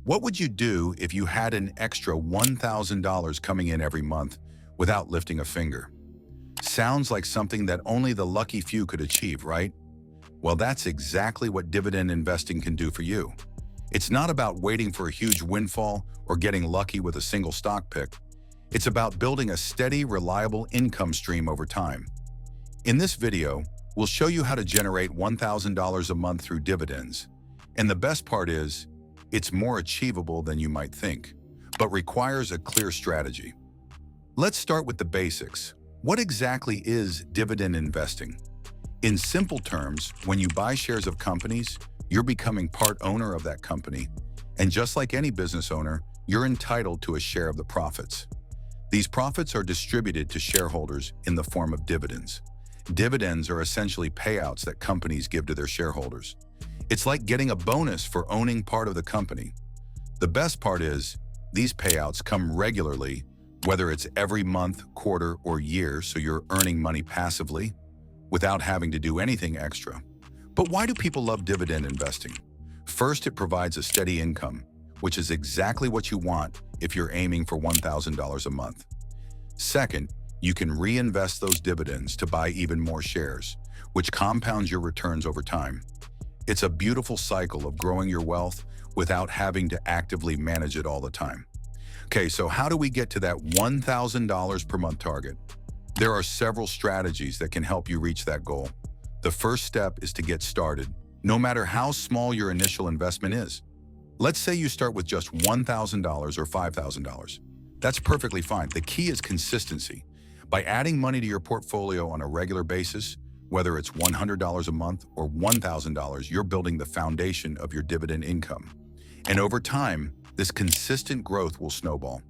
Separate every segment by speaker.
Speaker 1: What would you do if you had an extra $1,000 coming in every month without lifting a finger? Sounds like something that only the lucky few could achieve, right? Well, that's exactly what dividend investing can do for you. It's not about waiting for a huge windfall or getting lucky with a single stock pick. It's about building a steady, reliable income stream over time. In this video, we'll show you how to generate $1,000 a month through dividends. And the best part is, it's more achievable than you might think, but requires a clear strategy. Let's start with the basics. What exactly is dividend investing? In simple terms, when you buy shares of companies, you're becoming part owner of that company. And just like any business owner, you're entitled to a share of the profits. These profits are distributed to shareholders in the form of dividends. Dividends are essentially payouts that companies give to their shareholders. It's like getting a bonus for owning part of the company. The best part is, these payouts come regularly, whether it's every month, quarter, or year, so you're earning money passively without having to do anything extra. But why do people love dividend investing? First, it provides a steady income, which is exactly what you want if you're aiming for $1,000 a month. Second, you can reinvest those dividends to buy even more shares, which compounds your returns over time. It's a beautiful cycle of growing your wealth without having to actively manage it all the time. Okay, so how do we get to that $1,000 per month target? There are several strategies that can help you reach that goal. The first step is to get started, no matter how small your initial investment is. Let's say you start with just $1,000 or $5,000. That's perfectly fine. The key is consistency. By adding money to your portfolio on a regular basis, whether it's $100 a month or $1,000, you're building the foundation of your dividend income. And over time, this consistent growth will snowball.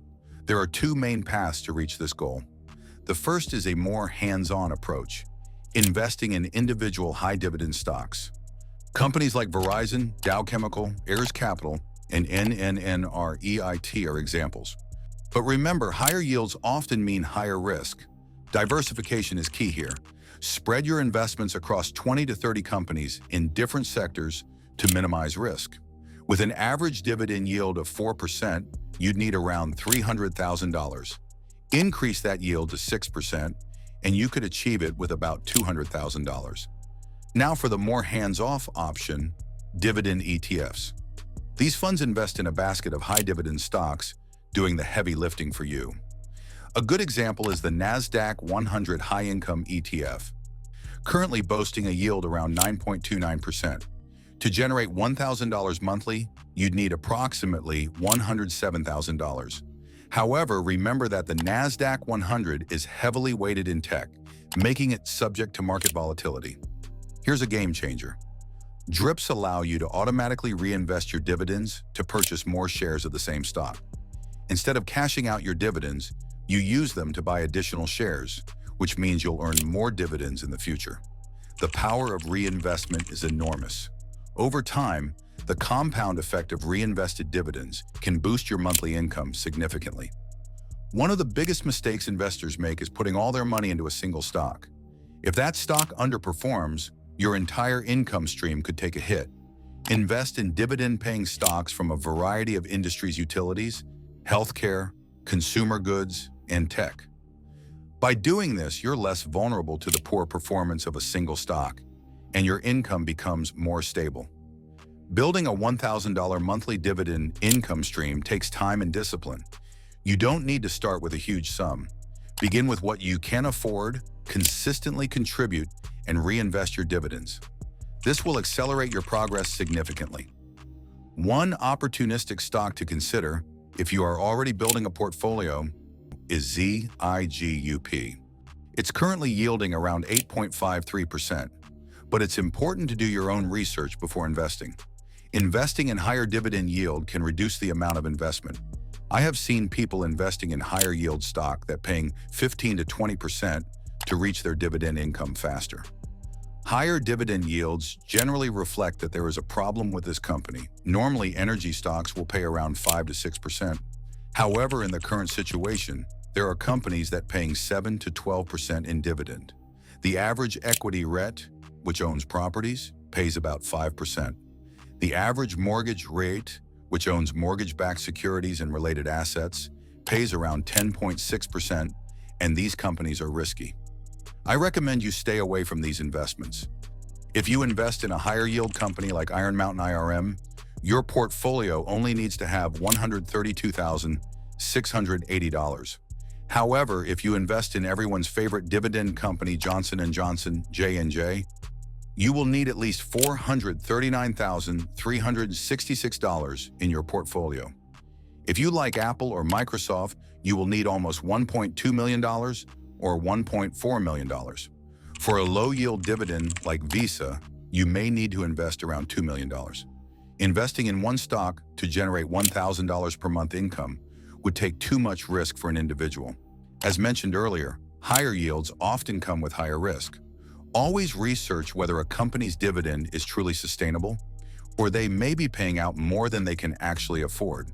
Speaker 1: There are two main paths to reach this goal. The first is a more hands-on approach, investing in individual high-dividend stocks. Companies like Verizon, Dow Chemical, Ayers Capital, and NNNREIT are examples. But remember, higher yields often mean higher risk. Diversification is key here. Spread your investments across 20 to 30 companies in different sectors to minimize risk. With an average dividend yield of 4%, you'd need around $300,000. Increase that yield to 6%, and you could achieve it with about $200,000. Now for the more hands-off option, dividend ETFs. These funds invest in a basket of high-dividend stocks, doing the heavy lifting for you. A good example is the NASDAQ 100 High Income ETF, currently boasting a yield around 9.29%. To generate $1,000 monthly, you'd need approximately $107,000. However, remember that the NASDAQ 100 is heavily weighted in tech, making it subject to market volatility. Here's a game changer. DRIPs allow you to automatically reinvest your dividends to purchase more shares of the same stock. Instead of cashing out your dividends, you use them to buy additional shares, which means you'll earn more dividends in the future. The power of reinvestment is enormous. Over time, the compound effect of reinvested dividends can boost your monthly income significantly. One of the biggest mistakes investors make is putting all their money into a single stock. If that stock underperforms, your entire income stream could take a hit. Invest in dividend-paying stocks from a variety of industries: utilities, healthcare, consumer goods, and tech. By doing this, you're less vulnerable to the poor performance of a single stock, and your income becomes more stable. Building a $1,000 monthly dividend income stream takes time and discipline. You don't need to start with a huge sum. Begin with what you can afford, consistently contribute, and reinvest your dividends. This will accelerate your progress significantly. One opportunistic stock to consider, if you are already building a portfolio, is ZIGUP. It's currently yielding around 8.53%, but it's important to do your own research before investing. Investing in higher dividend yield can reduce the amount of investment. I have seen people investing in higher yield stock that paying 15 to 20% to reach their dividend income faster. Higher dividend yields generally reflect that there is a problem with this company. Normally, energy stocks will pay around 5 to 6%. However, in the current situation, there are companies that paying 7 to 12% in dividend. The average equity REIT, which owns properties, pays about 5%. The average mortgage rate, which owns mortgage-backed securities and related assets, pays around 10.6%, and these companies are risky. I recommend you stay away from these investments. If you invest in a higher yield company like Iron Mountain IRM, your portfolio only needs to have $132,680. However, if you invest in everyone's favorite dividend company, Johnson & Johnson, J&J, you will need at least $439,366 in your portfolio. If you like Apple or Microsoft, you will need almost $1.2 million or $1.4 million. For a low-yield dividend like Visa, you may need to invest around $2 million. Investing in one stock to generate $1,000 per month income would take too much risk for an individual. As mentioned earlier, higher yields often come with higher risk. Always research whether a company's dividend is truly sustainable, or they may be paying out more than they can actually afford.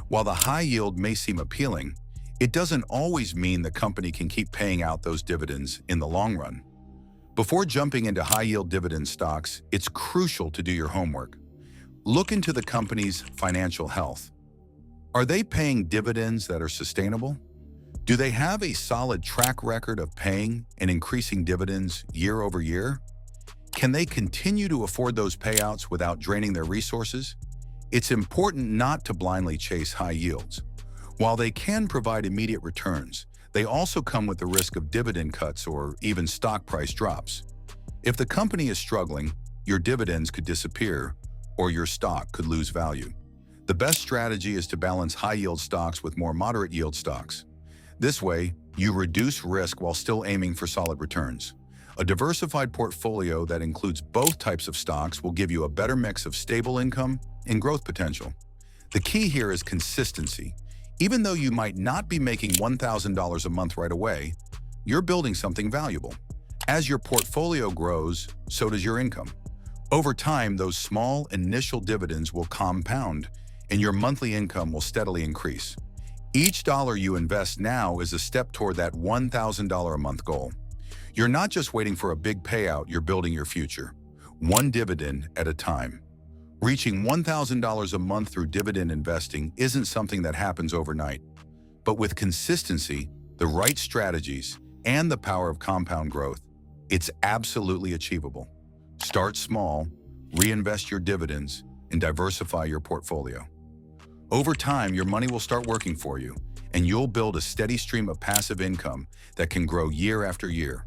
Speaker 1: While the high yield may seem appealing, it doesn't always mean the company can keep paying out those dividends in the long run. Before jumping into high-yield dividend stocks, it's crucial to do your homework. Look into the company's financial health. Are they paying dividends that are sustainable? Do they have a solid track record of paying and increasing dividends year over year? Can they continue to afford those payouts without draining their resources? It's important not to blindly chase high yields. While they can provide immediate returns, they also come with the risk of dividend cuts or even stock price drops. If the company is struggling, your dividends could disappear or your stock could lose value. The best strategy is to balance high-yield stocks with more moderate-yield stocks. This way, you reduce risk while still aiming for solid returns. A diversified portfolio that includes both types of stocks will give you a better mix of stable income and growth potential. The key here is consistency. Even though you might not be making $1,000 a month right away, you're building something valuable. As your portfolio grows, so does your income. Over time, those small initial dividends will compound, and your monthly income will steadily increase. Each dollar you invest now is a step toward that $1,000 a month goal. You're not just waiting for a big payout, you're building your future, one dividend at a time. Reaching $1,000 a month through dividend investing isn't something that happens overnight, but with consistency, the right strategies, and the power of compound growth, it's absolutely achievable. Start small, reinvest your dividends, and diversify your portfolio. Over time, your money will start working for you, and you'll build a steady stream of passive income that can grow year after year.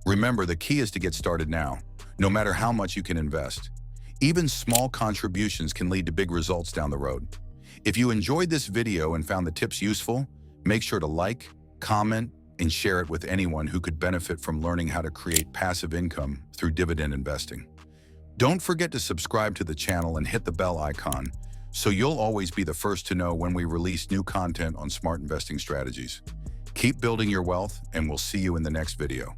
Speaker 1: Remember, the key is to get started now, no matter how much you can invest. Even small contributions can lead to big results down the road. If you enjoyed this video and found the tips useful, make sure to like, comment, and share it with anyone who could benefit from learning how to create passive income through dividend investing. Don't forget to subscribe to the channel and hit the bell icon so you'll always be the first to know when we release new content on smart investing strategies. Keep building your wealth, and we'll see you in the next video.